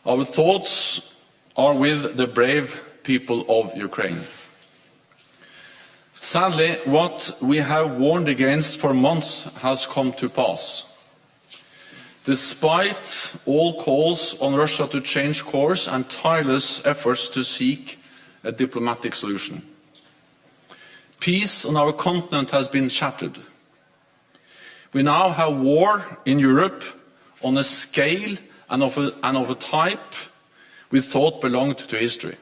Our thoughts are with the brave people of Ukraine. Sadly, what we have warned against for months has come to pass. Despite all calls on Russia to change course and tireless efforts to seek a diplomatic solution, peace on our continent has been shattered. We now have war in Europe on a scale and of a type we thought belonged to history.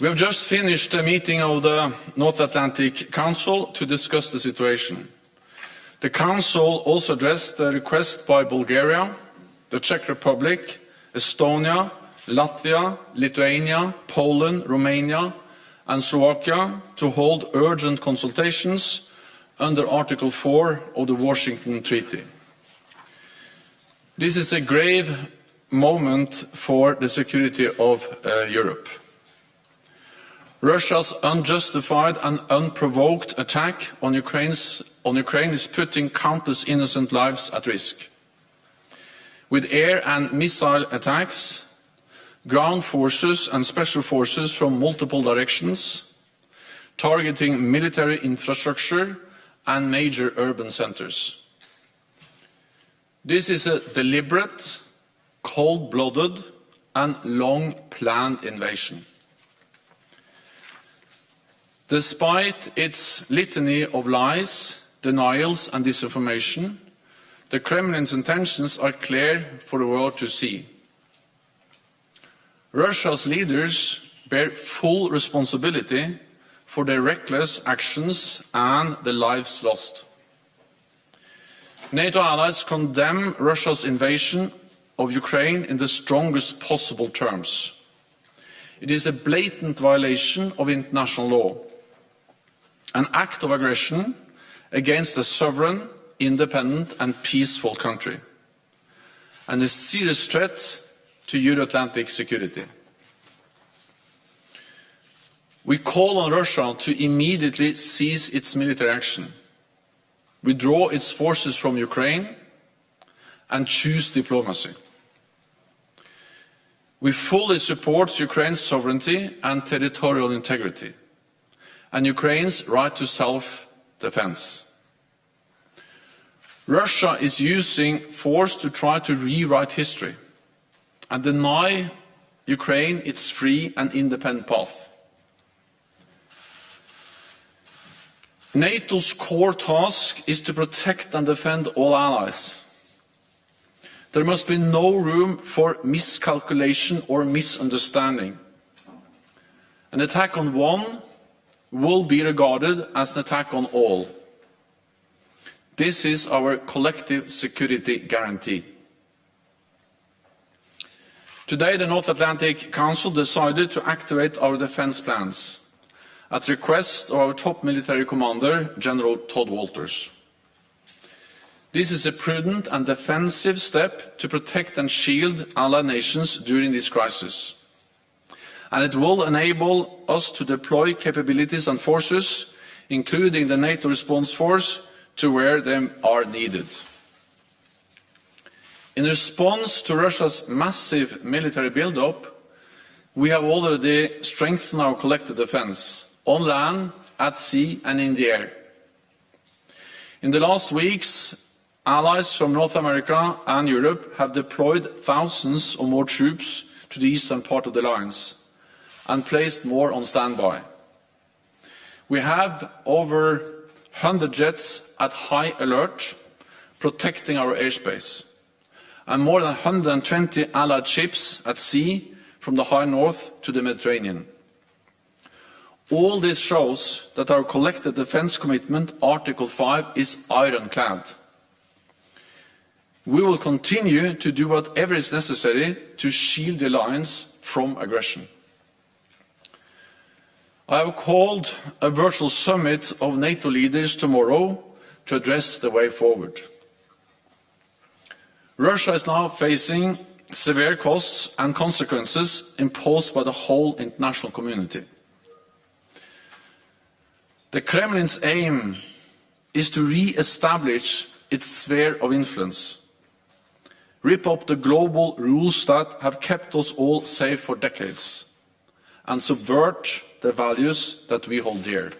We have just finished a meeting of the North Atlantic Council to discuss the situation. The Council also addressed the request by Bulgaria, the Czech Republic, Estonia, Latvia, Lithuania, Poland, Romania and Slovakia to hold urgent consultations under Article 4 of the Washington Treaty. This is a grave moment for the security of Europe. Russia's unjustified and unprovoked attack on Ukraine is putting countless innocent lives at risk. With air and missile attacks, ground forces and special forces from multiple directions, targeting military infrastructure and major urban centers. This is a deliberate, cold-blooded and long-planned invasion. Despite its litany of lies, denials and disinformation, the Kremlin's intentions are clear for the world to see. Russia's leaders bear full responsibility for their reckless actions and the lives lost. NATO allies condemn Russia's invasion of Ukraine in the strongest possible terms. It is a blatant violation of international law, an act of aggression against a sovereign, independent and peaceful country, and a serious threat to Euro-Atlantic security. We call on Russia to immediately cease its military action, withdraw its forces from Ukraine, and choose diplomacy. We fully support Ukraine's sovereignty and territorial integrity, and Ukraine's right to self-defense. Russia is using force to try to rewrite history and deny Ukraine its free and independent path. NATO's core task is to protect and defend all allies. There must be no room for miscalculation or misunderstanding. An attack on one will be regarded as an attack on all. This is our collective security guarantee. Today, the North Atlantic Council decided to activate our defense plans at the request of our top military commander, General Todd Walters. This is a prudent and defensive step to protect and shield allied nations during this crisis. And it will enable us to deploy capabilities and forces, including the NATO response force, to where they are needed. In response to Russia's massive military build-up, we have already strengthened our collective defense, on land, at sea and in the air. In the last weeks, allies from North America and Europe have deployed thousands or more troops to the eastern part of the alliance and placed more on standby. We have over 100 jets at high alert, protecting our airspace, and more than 120 allied ships at sea from the high north to the Mediterranean. All this shows that our collective defence commitment, Article 5, is ironclad. We will continue to do whatever is necessary to shield the alliance from aggression. I have called a virtual summit of NATO leaders tomorrow to address the way forward. Russia is now facing severe costs and consequences imposed by the whole international community. The Kremlin's aim is to re-establish its sphere of influence. rip up the global rules that have kept us all safe for decades, and subvert the values that we hold dear.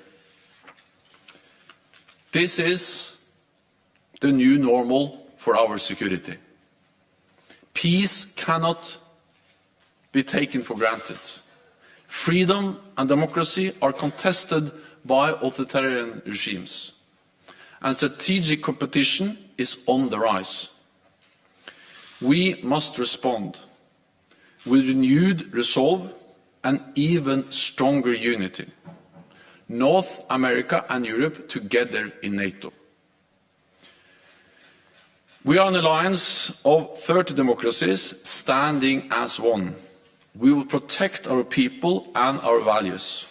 This is the new normal for our security. Peace cannot be taken for granted. Freedom and democracy are contested by authoritarian regimes, and strategic competition is on the rise. We must respond with renewed resolve and even stronger unity. North America and Europe together in NATO. We are an alliance of 30 democracies standing as one. We will protect our people and our values.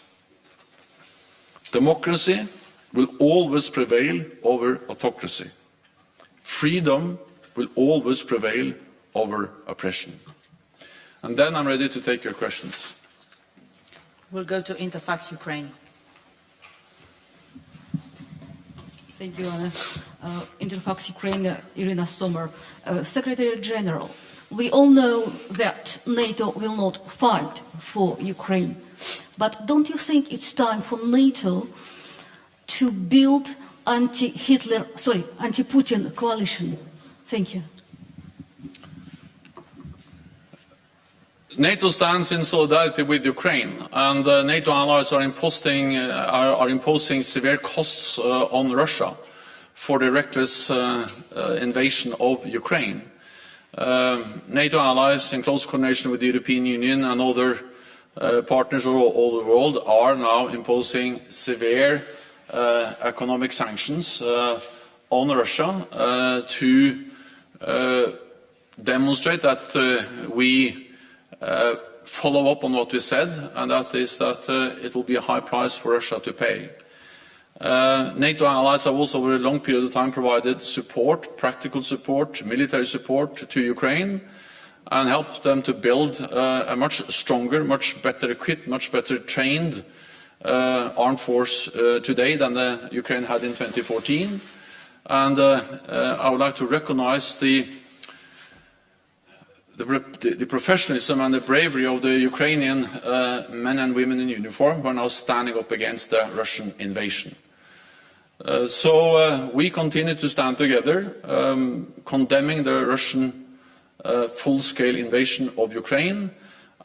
Democracy will always prevail over autocracy. Freedom will always prevail over oppression. And then I'm ready to take your questions. We'll go to Interfax Ukraine. Thank you, Anna. Interfax Ukraine, Irina Sommer. Secretary General, we all know that NATO will not fight for Ukraine. But don't you think it's time for NATO to build anti-Putin coalition? Thank you. NATO stands in solidarity with Ukraine, and NATO allies are imposing severe costs on Russia for the reckless invasion of Ukraine. NATO allies, in close coordination with the European Union and other partners all over the world, are now imposing severe economic sanctions on Russia to demonstrate that we follow up on what we said, and that is that it will be a high price for Russia to pay. NATO allies have also over a long period of time provided support, practical support, military support to Ukraine, and helped them to build a much stronger, much better equipped, much better trained armed force today than the Ukraine had in 2014. And I would like to recognize the professionalism and the bravery of the Ukrainian men and women in uniform who are now standing up against the Russian invasion. So we continue to stand together, condemning the Russian full-scale invasion of Ukraine,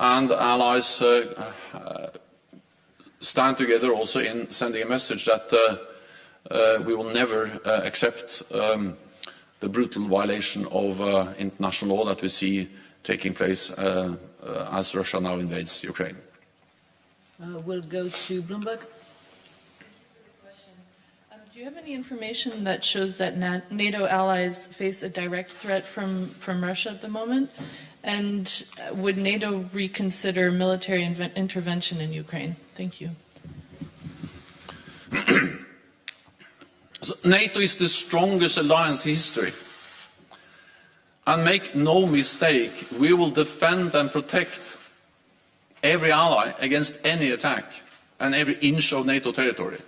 and allies stand together also in sending a message that we will never accept the brutal violation of international law that we see taking place as Russia now invades Ukraine. We'll go to Bloomberg. Do you have any information that shows that NATO allies face a direct threat from Russia at the moment? And would NATO reconsider military intervention in Ukraine? Thank you. So NATO is the strongest alliance in history. And make no mistake, we will defend and protect every ally against any attack and every inch of NATO territory.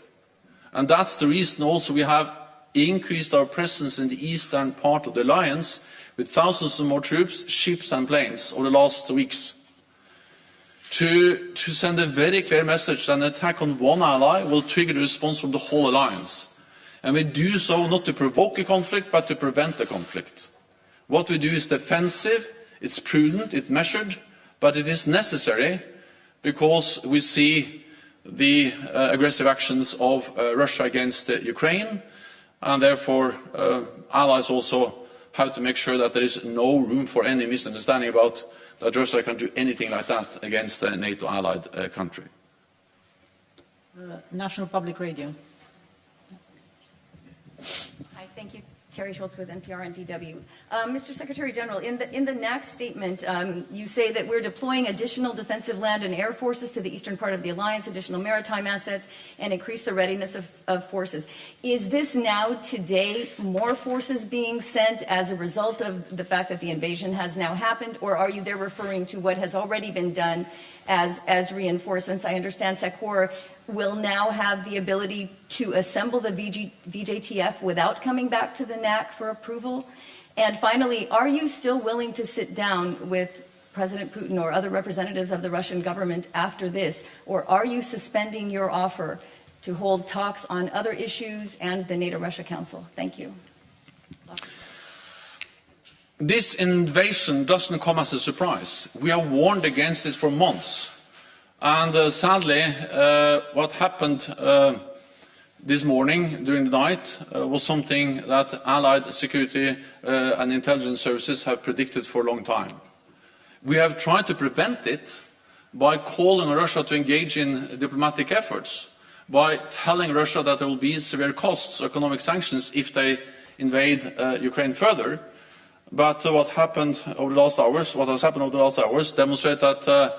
And that's the reason also we have increased our presence in the eastern part of the alliance with thousands of more troops, ships and planes over the last weeks. To send a very clear message that an attack on one ally will trigger the response from the whole alliance. And we do so not to provoke a conflict, but to prevent a conflict. What we do is defensive, it's prudent, it's measured, but it is necessary because we see the aggressive actions of Russia against Ukraine, and therefore allies also have to make sure that there is no room for any misunderstanding about that Russia can do anything like that against a NATO allied country. National Public Radio. Hi, thank you. Terry Schultz with NPR and DW. Mr. Secretary General, in the NAC statement, you say that we're deploying additional defensive land and air forces to the eastern part of the alliance, additional maritime assets, and increase the readiness of forces. Is this now today more forces being sent as a result of the fact that the invasion has now happened, or are you there referring to what has already been done as reinforcements? I understand SACOR will now have the ability to assemble the VJTF without coming back to the NAC for approval. And finally, are you still willing to sit down with President Putin or other representatives of the Russian government after this, or are you suspending your offer to hold talks on other issues and the NATO-Russia Council? Thank you. This invasion doesn't come as a surprise. We have warned against it for months. And sadly, what happened this morning during the night was something that Allied security and intelligence services have predicted for a long time. We have tried to prevent it by calling on Russia to engage in diplomatic efforts, by telling Russia that there will be severe costs, economic sanctions, if they invade Ukraine further. But what happened over the last hours, what has happened over the last hours, demonstrate that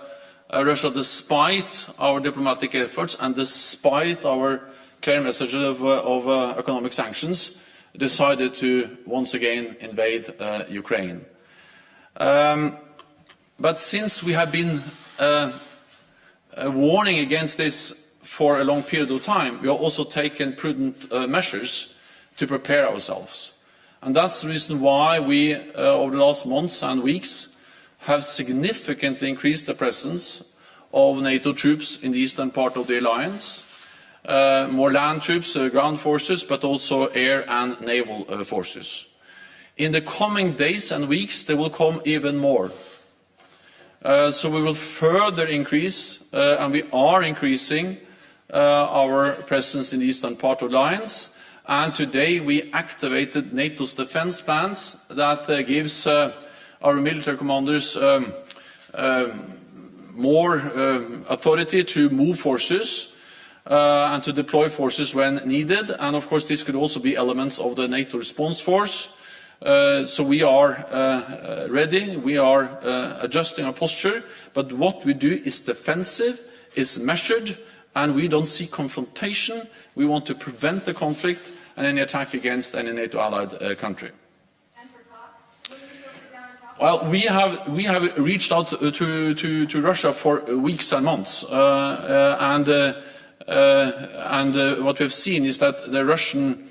Russia, despite our diplomatic efforts and despite our clear message of economic sanctions, decided to once again invade Ukraine. But since we have been warning against this for a long period of time, we have also taken prudent measures to prepare ourselves. And that's the reason why we, over the last months and weeks, have significantly increased the presence of NATO troops in the eastern part of the alliance. More land troops, ground forces, but also air and naval forces. In the coming days and weeks, there will come even more. So we will further increase, and we are increasing, our presence in the eastern part of the alliance. And today we activated NATO's defense plans that gives our military commanders more authority to move forces and to deploy forces when needed. And of course this could also be elements of the NATO response force. So we are ready, we are adjusting our posture, but what we do is defensive, is measured, and we don't see confrontation. We want to prevent the conflict and any attack against any NATO allied country. And for talks? Will you still sit down and talk? Well, we have reached out to Russia for weeks and months, and what we have seen is that the Russian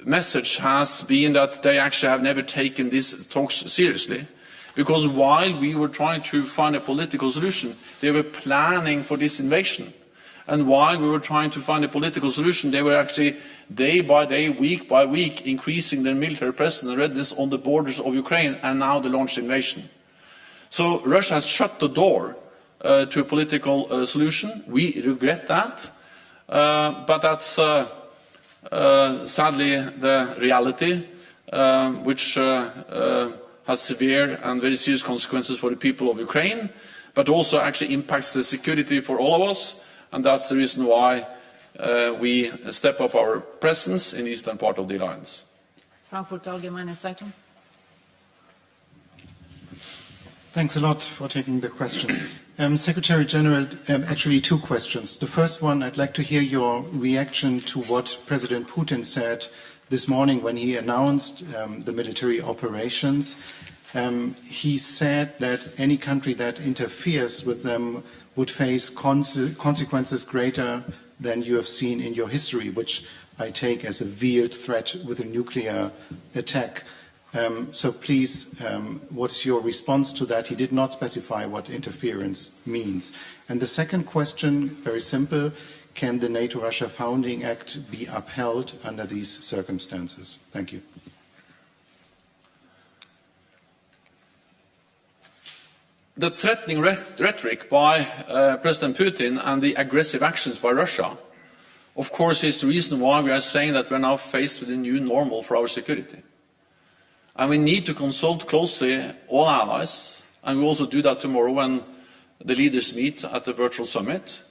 message has been that they actually have never taken these talks seriously, because while we were trying to find a political solution, they were planning for this invasion. And while we were trying to find a political solution, they were actually day by day, week by week, increasing their military presence and readiness on the borders of Ukraine, and now they launched invasion. So Russia has shut the door to a political solution. We regret that, but that's sadly the reality, which has severe and very serious consequences for the people of Ukraine, but also actually impacts the security for all of us. And that's the reason why we step up our presence in the eastern part of the alliance. Frankfurt Allgemeine Zeitung. Thanks a lot for taking the question. Secretary General, actually two questions. The first one, I'd like to hear your reaction to what President Putin said this morning when he announced the military operations. He said that any country that interferes with them would face consequences greater than you have seen in your history, which I take as a veiled threat with a nuclear attack. So please, what is your response to that? He did not specify what interference means. And the second question, very simple, can the NATO-Russia Founding Act be upheld under these circumstances? Thank you. The threatening rhetoric by President Putin and the aggressive actions by Russia, of course, is the reason why we are saying that we are now faced with a new normal for our security. And we need to consult closely all allies, and we will also do that tomorrow when the leaders meet at the virtual summit.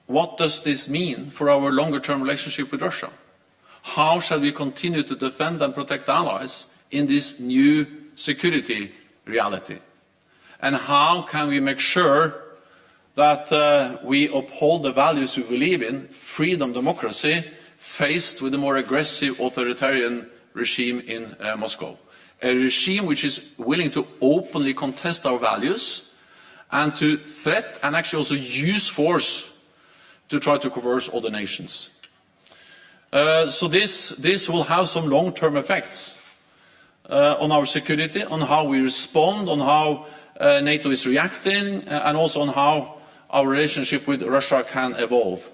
What does this mean for our longer-term relationship with Russia? How shall we continue to defend and protect allies in this new security reality? And how can we make sure that we uphold the values we believe in, freedom, democracy, faced with a more aggressive authoritarian regime in Moscow? A regime which is willing to openly contest our values and to threat and actually also use force to try to coerce other nations. So this will have some long-term effects. on our security, on how we respond, on how NATO is reacting, and also on how our relationship with Russia can evolve.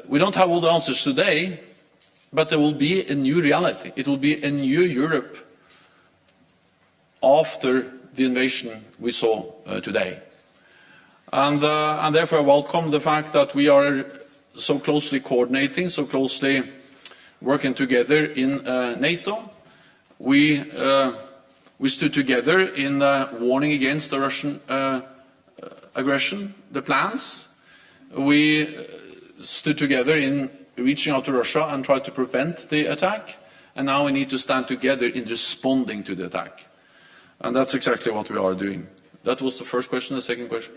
We don't have all the answers today, but there will be a new reality. It will be a new Europe after the invasion we saw today. And therefore I welcome the fact that we are so closely coordinating, so closely working together in NATO. We stood together in warning against the Russian aggression, the plans. We stood together in reaching out to Russia and tried to prevent the attack. And now we need to stand together in responding to the attack. And that's exactly what we are doing. That was the first question. The second question?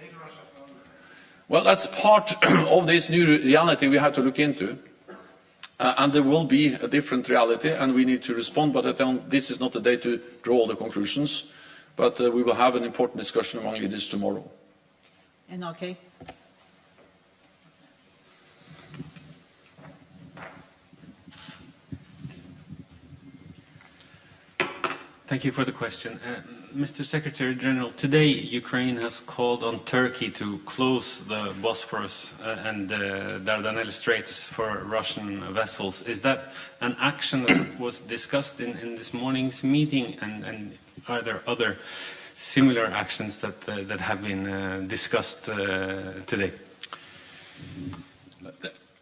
Well, that's part of this new reality we have to look into. And there will be a different reality, and we need to respond. But this is not the day to draw the conclusions. But we will have an important discussion among leaders tomorrow. And okay. Thank you for the question. Mr. Secretary General, today Ukraine has called on Turkey to close the Bosphorus and the Dardanelles Straits for Russian vessels. Is that an action that was discussed in this morning's meeting, and are there other similar actions that have been discussed today?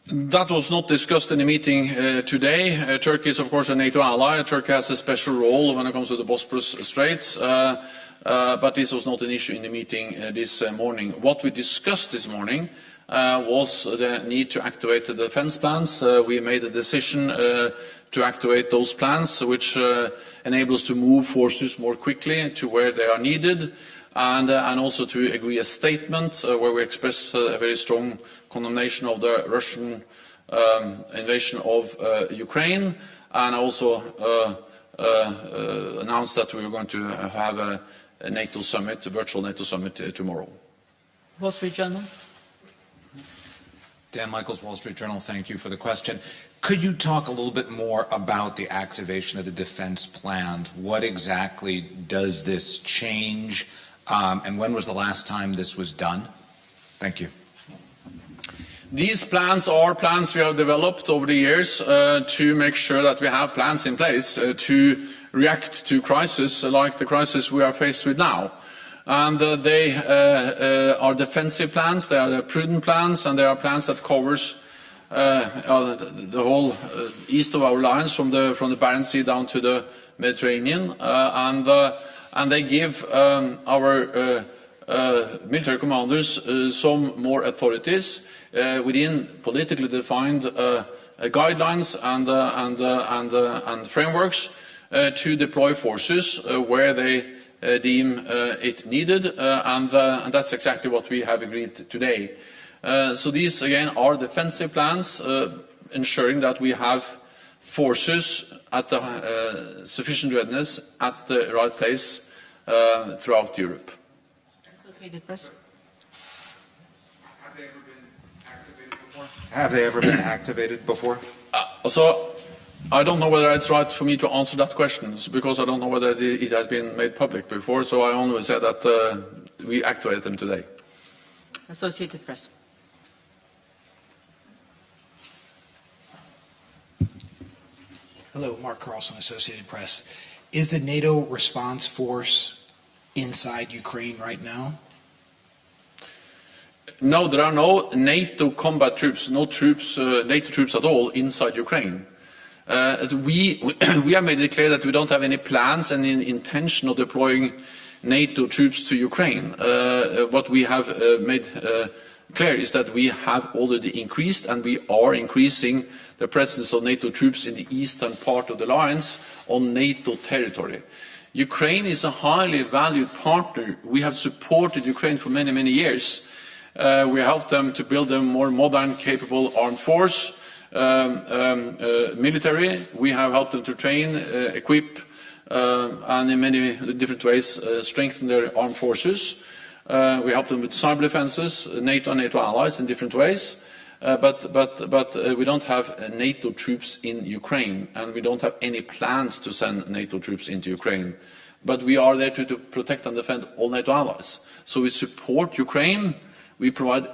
That was not discussed in the meeting today. Turkey is, of course, a NATO ally. Turkey has a special role when it comes to the Bosporus Straits, but this was not an issue in the meeting this morning. What we discussed this morning was the need to activate the defense plans. We made a decision to activate those plans, which enable us to move forces more quickly to where they are needed, and also to agree a statement where we express a very strong condemnation of the Russian invasion of Ukraine, and also announced that we are going to have a NATO summit, a virtual NATO summit tomorrow. Wall Street Journal. Dan Michaels, Wall Street Journal, thank you for the question. Could you talk a little bit more about the activation of the defense plans? What exactly does this change? And when was the last time this was done? Thank you. These plans are plans we have developed over the years to make sure that we have plans in place to react to crises like the crisis we are faced with now. And they are defensive plans, they are prudent plans, and they are plans that covers the whole east of our lines from the Barents Sea down to the Mediterranean, and they give our military commanders some more authorities within politically defined guidelines and frameworks to deploy forces where they deem it needed, and that's exactly what we have agreed today. So these again are defensive plans, ensuring that we have forces at the sufficient readiness at the right place throughout Europe. Associated Press. Have they ever been activated before? So I don't know whether it's right for me to answer that question, because I don't know whether it has been made public before, so I only said that we activated them today. Associated Press. Hello, Mark Carlson, Associated Press. Is the NATO response force inside Ukraine right now? No, there are no NATO combat troops, no troops, NATO troops at all inside Ukraine. We have made it clear that we don't have any plans and any intention of deploying NATO troops to Ukraine. What we have made clear is that we have already increased, and we are increasing the presence of NATO troops in the eastern part of the alliance on NATO territory. Ukraine is a highly valued partner. We have supported Ukraine for many, many years. We helped them to build a more modern, capable armed force, military. We have helped them to train, equip, and in many different ways strengthen their armed forces. We help them with cyber defenses, NATO and NATO allies in different ways. but we don't have NATO troops in Ukraine, and we don't have any plans to send NATO troops into Ukraine. But we are there to protect and defend all NATO allies. So we support Ukraine. We provide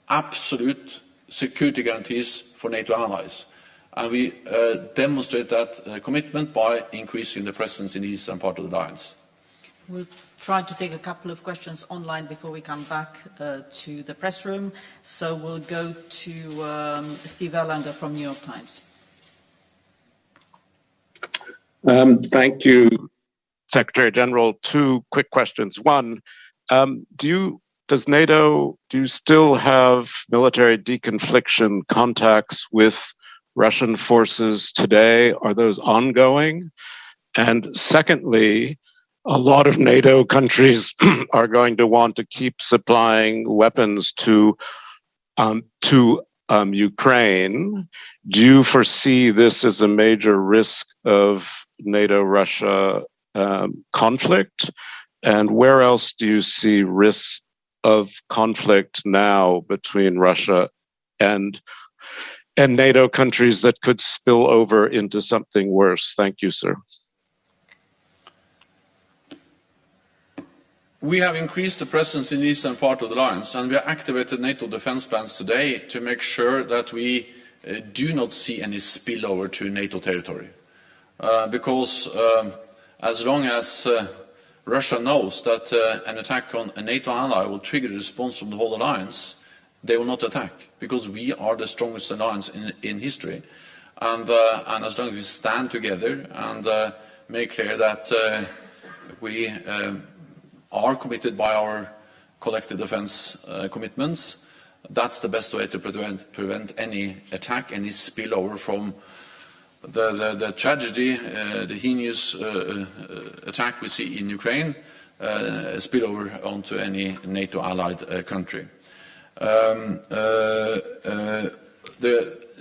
absolute security guarantees for NATO allies. And we demonstrate that commitment by increasing the presence in the eastern part of the alliance. We'll try to take a couple of questions online before we come back to the press room. So we'll go to Steve Erlanger from New York Times. Thank you, Secretary General. Two quick questions. One, do you still have military deconfliction contacts with Russian forces today? Are those ongoing? And secondly, a lot of NATO countries are going to want to keep supplying weapons to Ukraine. Do you foresee this as a major risk of NATO-Russia conflict? And where else do you see risks of conflict now between Russia and NATO countries that could spill over into something worse? Thank you, sir. We have increased the presence in the eastern part of the alliance, and we have activated NATO defense plans today to make sure that we do not see any spillover to NATO territory. Because as long as Russia knows that an attack on a NATO ally will trigger a response from the whole alliance, they will not attack, because we are the strongest alliance in history. And as long as we stand together and make clear that we are committed by our collective defense commitments, that's the best way to prevent any attack, any spillover from the tragedy, the heinous attack we see in Ukraine, spillover onto any NATO allied country. The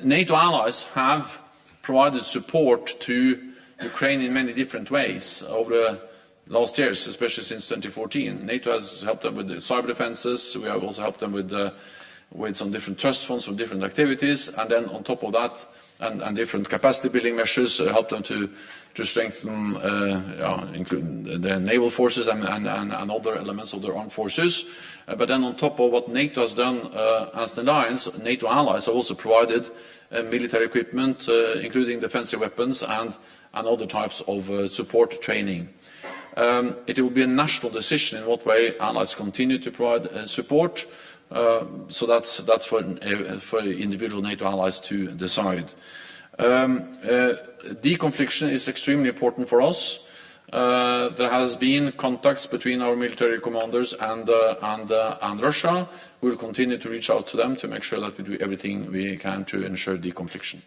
NATO allies have provided support to Ukraine in many different ways over the last years, especially since 2014. NATO has helped them with the cyber defenses. We have also helped them with some different trust funds for different activities, and then on top of that, and different capacity building measures help them to strengthen, including the naval forces and other elements of their armed forces. But then on top of what NATO has done as an alliance, NATO allies have also provided military equipment, including defensive weapons and other types of support training. It will be a national decision in what way allies continue to provide support. So that's for individual NATO allies to decide. Deconfliction is extremely important for us. There has been contacts between our military commanders and Russia. We will continue to reach out to them to make sure that we do everything we can to ensure deconfliction.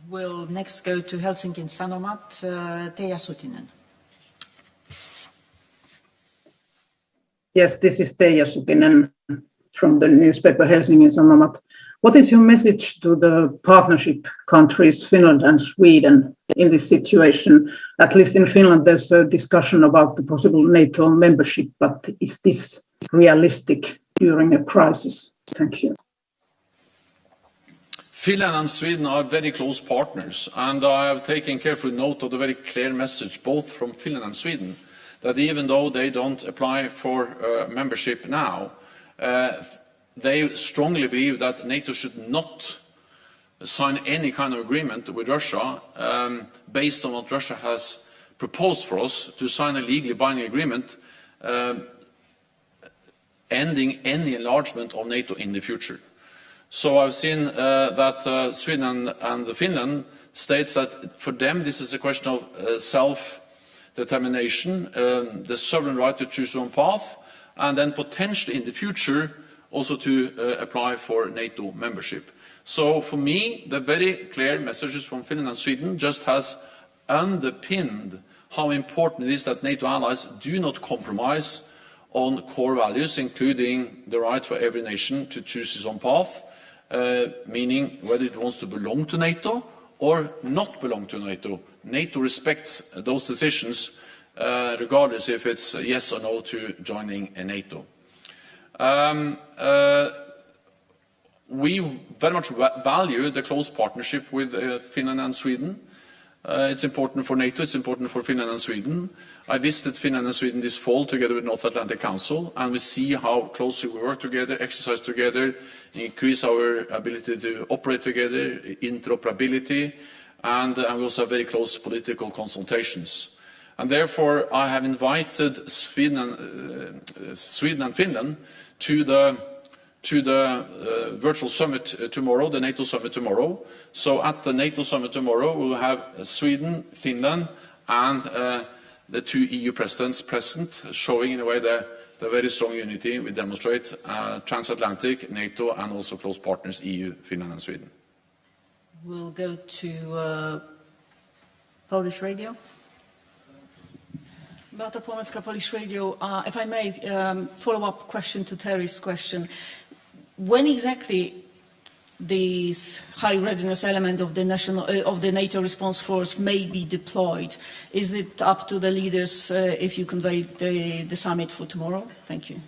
We'll next go to Helsinki Sanomat, Teija Sutinen. Yes, this is Teija Sutinen from the newspaper Helsingin Sanomat. What is your message to the partnership countries, Finland and Sweden, in this situation? At least in Finland, there's a discussion about the possible NATO membership, but is this realistic during a crisis? Thank you. Finland and Sweden are very close partners, and I have taken careful note of the very clear message, both from Finland and Sweden, that even though they don't apply for membership now, they strongly believe that NATO should not sign any kind of agreement with Russia based on what Russia has proposed for us, to sign a legally binding agreement ending any enlargement of NATO in the future. So I've seen that Sweden and Finland states that for them this is a question of self-determination, the sovereign right to choose their own path, and then potentially in the future also to apply for NATO membership. So for me, the very clear messages from Finland and Sweden just has underpinned how important it is that NATO allies do not compromise on core values, including the right for every nation to choose its own path, meaning whether it wants to belong to NATO or not belong to NATO. NATO respects those decisions, regardless if it's yes or no to joining NATO. we very much value the close partnership with Finland and Sweden. It's important for NATO, it's important for Finland and Sweden. I visited Finland and Sweden this fall together with North Atlantic Council, and we see how closely we work together, exercise together, increase our ability to operate together, interoperability, and we also have very close political consultations. And therefore, I have invited Sweden and Finland to the virtual summit tomorrow, the NATO summit tomorrow. So at the NATO summit tomorrow, we will have Sweden, Finland, and the two EU presidents present, showing in a way the very strong unity we demonstrate, transatlantic, NATO, and also close partners, EU, Finland, and Sweden. We'll go to Polish radio. Beata Płomecka, Polish Radio. If I may, follow-up question to Terry's question. When exactly this high readiness element of the NATO response force may be deployed? Is it up to the leaders if you convey the summit for tomorrow? Thank you.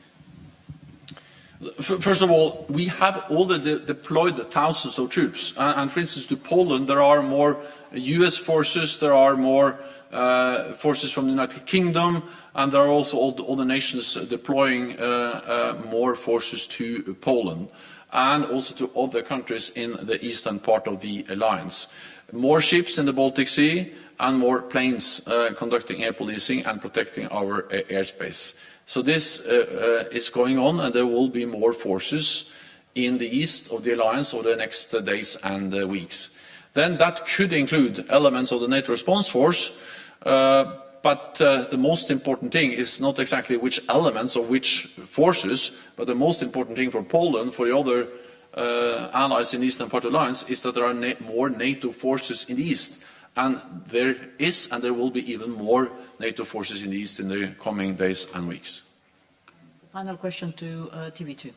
First of all, we have already deployed thousands of troops. And for instance, to Poland, there are more US forces, there are more forces from the United Kingdom, and there are also all the nations deploying more forces to Poland, and also to other countries in the eastern part of the alliance. More ships in the Baltic Sea, and more planes conducting air policing and protecting our airspace. So this is going on, and there will be more forces in the east of the alliance over the next days and weeks. Then that could include elements of the NATO response force, but the most important thing is not exactly which elements or which forces, but the most important thing for Poland, for the other allies in the eastern part of the alliance, is that there are more NATO forces in the east. And there is, and there will be even more NATO forces in the east in the coming days and weeks. Final question to TV2.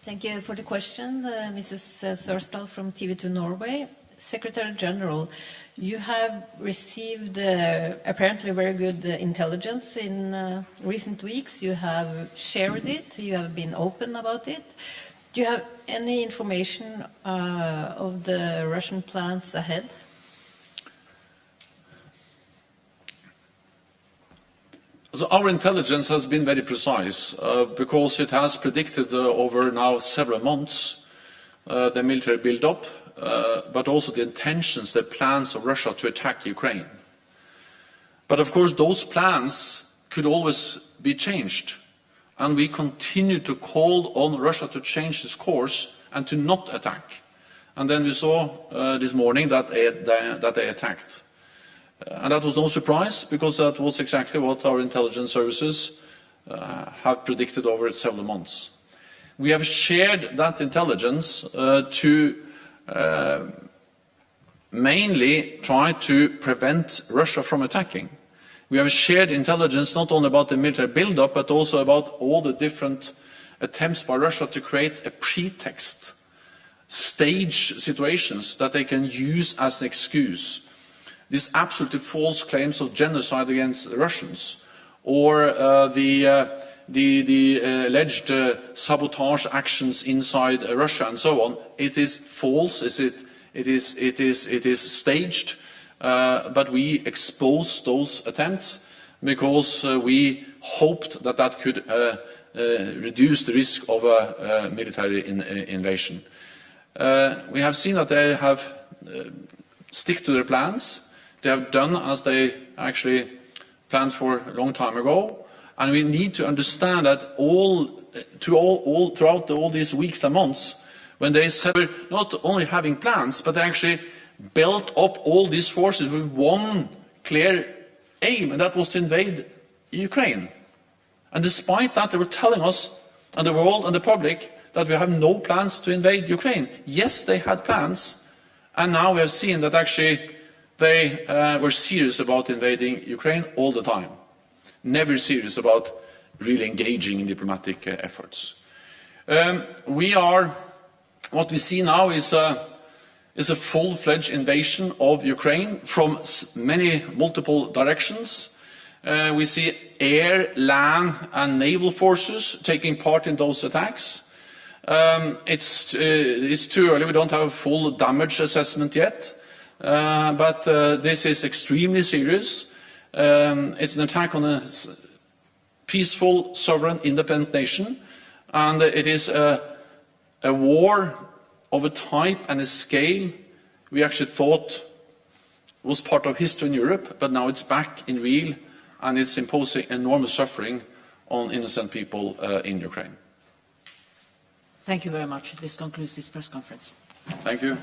Thank you for the question, Mrs. Sørsdal from TV2 Norway. Secretary General, you have received apparently very good intelligence in recent weeks. You have shared it, you have been open about it. Do you have any information of the Russian plans ahead? So our intelligence has been very precise because it has predicted over now several months the military build-up, but also the intentions, the plans of Russia to attack Ukraine. But of course those plans could always be changed. And we continue to call on Russia to change its course and to not attack. And then we saw this morning that they attacked. And that was no surprise, because that was exactly what our intelligence services have predicted over several months. We have shared that intelligence to mainly try to prevent Russia from attacking. We have shared intelligence not only about the military build-up, but also about all the different attempts by Russia to create a pretext, stage situations that they can use as an excuse. These absolutely false claims of genocide against Russians, or the alleged sabotage actions inside Russia and so on. It is false. It is staged. But we exposed those attempts because we hoped that that could reduce the risk of a military invasion. We have seen that they have stick to their plans. They have done as they actually planned for a long time ago. And we need to understand that throughout all these weeks and months, when they said we're not only having plans, but they actually built up all these forces with one clear aim, and that was to invade Ukraine. And despite that, they were telling us and the world and the public that we have no plans to invade Ukraine. Yes, they had plans, and now we have seen that actually they were serious about invading Ukraine all the time, never serious about really engaging in diplomatic efforts. What we see now is a full-fledged invasion of Ukraine from multiple directions. We see air, land and naval forces taking part in those attacks. It's too early. We don't have a full damage assessment yet, but this is extremely serious. It's an attack on a peaceful, sovereign, independent nation, and it is a war of a type and a scale we actually thought was part of history in Europe, but now it's back in real, and it's imposing enormous suffering on innocent people in Ukraine. Thank you very much. This concludes this press conference. Thank you.